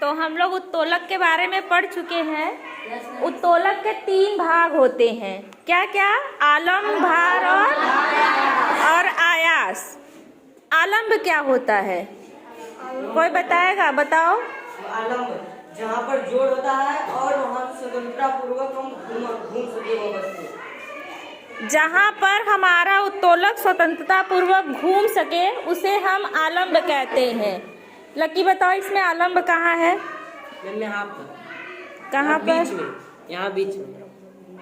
तो हम लोग उत्तोलक के बारे में पढ़ चुके हैं। उत्तोलक के 3 भाग होते हैं। क्या क्या? आलम्ब, भार और आयास। आलम्ब क्या होता है? कोई बताएगा? बताओ। आलम्ब जहाँ पर जोड़ होता है और वहाँ स्वतंत्रता पूर्वक हम घूम सके वो वस्तु। जहाँ पर हमारा उत्तोलक स्वतंत्रता पूर्वक घूम सके उसे हम आलम्ब कहते हैं। लकी बताओ, इसमें आलम्ब कहाँ है? यहाँ पर। कहाँ पर? यहाँ बीच में।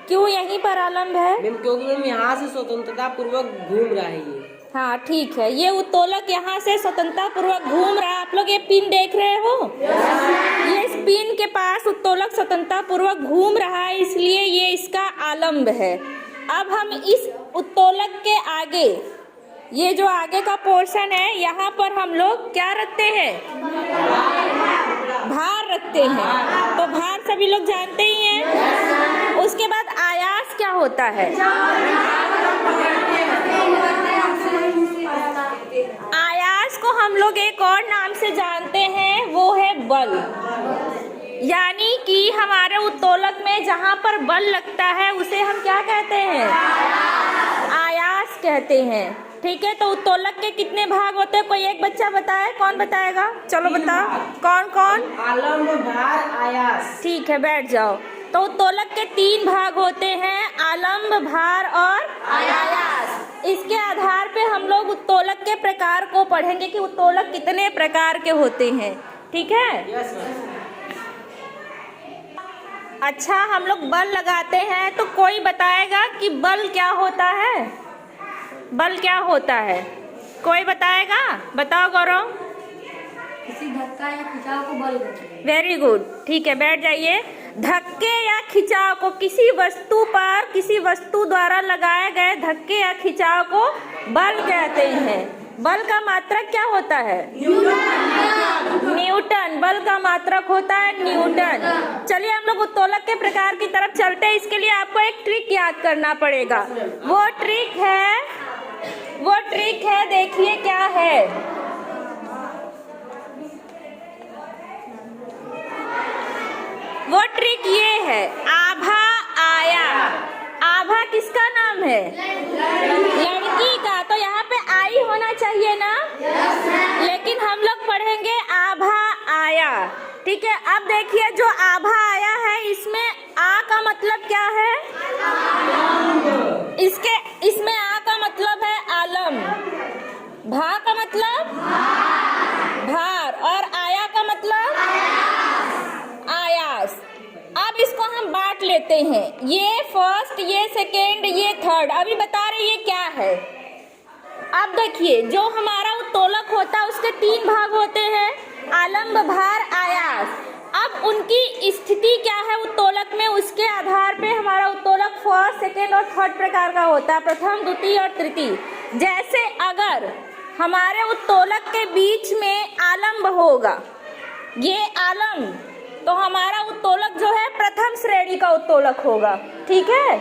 क्यों यहीं पर आलम्ब है? मैम क्योंकि मैम यहाँ से स्वतंत्रता पूर्वक घूम रहा है ये। हाँ ठीक है, ये उत्तोलक यहाँ से स्वतंत्रता पूर्वक घूम रहा है। आप लोग ये पिन देख रहे हो? ये इस पिन के पास उत्तोलक स्वतंत्रता पूर्वक घूम रहा है, इसलिए ये इसका आलम्ब है। अब हम इस उत्तोलक के आगे, ये जो आगे का पोर्शन है, यहाँ पर हम लोग क्या रखते हैं? भार रखते हैं। तो भार सभी लोग जानते ही हैं। उसके बाद आयास क्या होता है? आयास को हम लोग एक और नाम से जानते हैं, वो है बल। यानी कि हमारे उत्तोलक में जहाँ पर बल लगता है उसे हम क्या कहते हैं? आयास कहते हैं। ठीक है, तो उत्तोलक के कितने भाग होते हैं? कोई एक बच्चा बताए। कौन बताएगा? चलो बताओ। कौन कौन? आलम्ब, भार, आयास। ठीक है, बैठ जाओ। तो उत्तोलक के 3 भाग होते हैं, आलम्ब, भार और आयास। इसके आधार पे हम लोग उत्तोलक के प्रकार को पढ़ेंगे कि उत्तोलक कितने प्रकार के होते हैं। ठीक है? अच्छा, हम लोग बल लगाते हैं, तो कोई बताएगा कि बल क्या होता है? बल क्या होता है? कोई बताएगा? बताओ गौरव। किसी धक्का या खिंचाव को बल कहते हैं। वेरी गुड, ठीक है, बैठ जाइए। धक्के या खिंचाव को, किसी वस्तु पर किसी वस्तु द्वारा लगाए गए धक्के या खिंचाव को बल कहते हैं। बल का मात्रक क्या होता है? न्यूटन। बल का मात्रक होता है न्यूटन। चलिए हम लोग उत्तोलक के प्रकार की तरफ चलते हैं। इसके लिए आपको एक ट्रिक याद करना पड़ेगा। वो ट्रिक है, देखिए क्या है। वो ट्रिक ये है, आभा आया। आभा किसका नाम है? लड़की का। तो यहाँ पे आई होना चाहिए ना? लेकिन हम लोग पढ़ेंगे आभा आया। ठीक है, अब देखिए जो आभा आया है, इसमें आ का मतलब क्या है? इसमें आ का मतलब है आलम, भा का मतलब भार और आया का मतलब आयास। अब इसको हम बांट लेते हैं, ये फर्स्ट, ये सेकेंड, ये थर्ड। अभी बता रहे ये क्या है। अब देखिए जो हमारा उत्तोलक होता है उसके 3 भाग होते हैं, आलम्ब, भार, आयास। अब उनकी स्थिति क्या है उत्तोलक में, उसके आधार पे हमारा उत्तोलक फर्स्ट, सेकेंड और थर्ड प्रकार का होता है, प्रथम, द्वितीय और तृतीय। जैसे अगर हमारे उत्तोलक के बीच में आलम्ब होगा, ये आलम्ब, तो हमारा उत्तोलक जो है प्रथम श्रेणी का उत्तोलक होगा। ठीक है?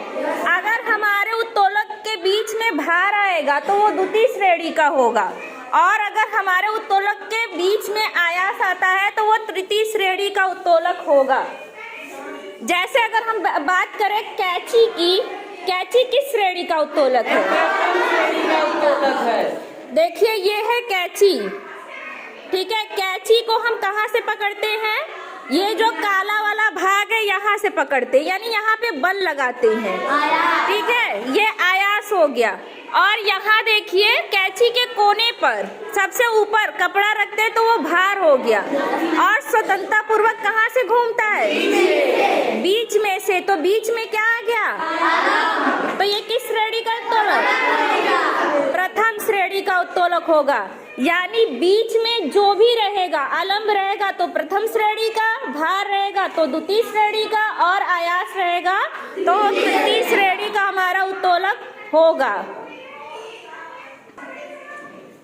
अगर हमारे उत्तोलक के बीच में भार आएगा तो वो द्वितीय श्रेणी का होगा, और अगर हमारे उत्तोलक के बीच में आयास आता है तो वो तृतीय श्रेणी का उत्तोलक होगा। जैसे अगर हम बात करें कैंची की, कैंची किस श्रेणी का उत्तोलक है? देखिए ये है कैंची। ठीक है, कैंची को हम कहाँ से पकड़ते हैं? ये जो काला वाला भाग है यहाँ से पकड़ते हैं, यानी यहाँ पे बल लगाते हैं। ठीक है, ये आयास हो गया। और यहाँ देखिए कैंची के कोने पर सबसे ऊपर कपड़ा रखते हैं, तो वो भार हो गया। और स्वतंत्रता पूर्वक कहाँ से घूमता है? बीच में से। तो बीच में क्या आ गया? तो ये किस श्रेणी का उत्तोलक? प्रथम श्रेणी का उत्तोलक होगा। यानी बीच में जो भी रहेगा, आलम्ब रहेगा तो प्रथम श्रेणी का, भार रहेगा तो द्वितीय श्रेणी का, और आयास रहेगा तो तृतीय श्रेणी का हमारा उत्तोलक होगा।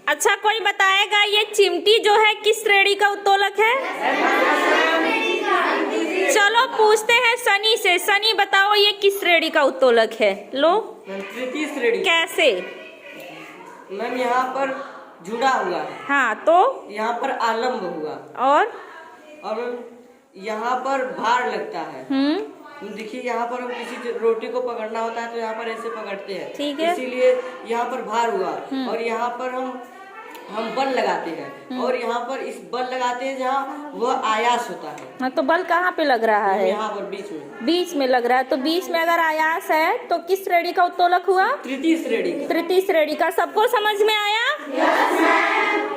अच्छा, कोई बताएगा ये चिमटी जो है किस श्रेणी का उत्तोलक है? चलो पूछते हैं सनी से। सनी बताओ ये किस श्रेणी का उत्तोलक है? लो, तृतीय श्रेणी। कैसे? मैम यहाँ पर जुड़ा हुआ है। हाँ, तो यहाँ पर आलम्ब हुआ और और यहाँ पर भार लगता है। देखिए यहाँ पर हम किसी रोटी को पकड़ना होता है तो यहाँ पर ऐसे पकड़ते हैं, ठीक है। इसीलिए यहाँ पर भार हुआ। और यहाँ पर हम बल लगाते हैं, और यहाँ पर इस बल लगाते हैं जहाँ वह आयास होता है। हाँ, तो बल कहाँ पे लग रहा है? यहाँ पर बीच में। बीच में लग रहा है। तो बीच में अगर आयास है तो किस श्रेणी का उत्तोलक हुआ? तृतीय श्रेणी का। तृतीय श्रेणी का। सबको समझ में आया?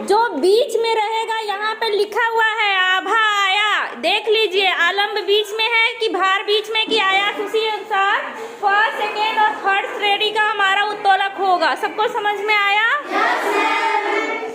जो बीच में रहेगा यहाँ पे लिखा हुआ है आभा आया, देख लीजिए आलम्ब बीच में है कि भार बीच में कि आयास, उसी अनुसार फर्स्ट, सेकेंड और थर्ड श्रेणी का हमारा उत्तोलक होगा। सबको समझ में आया?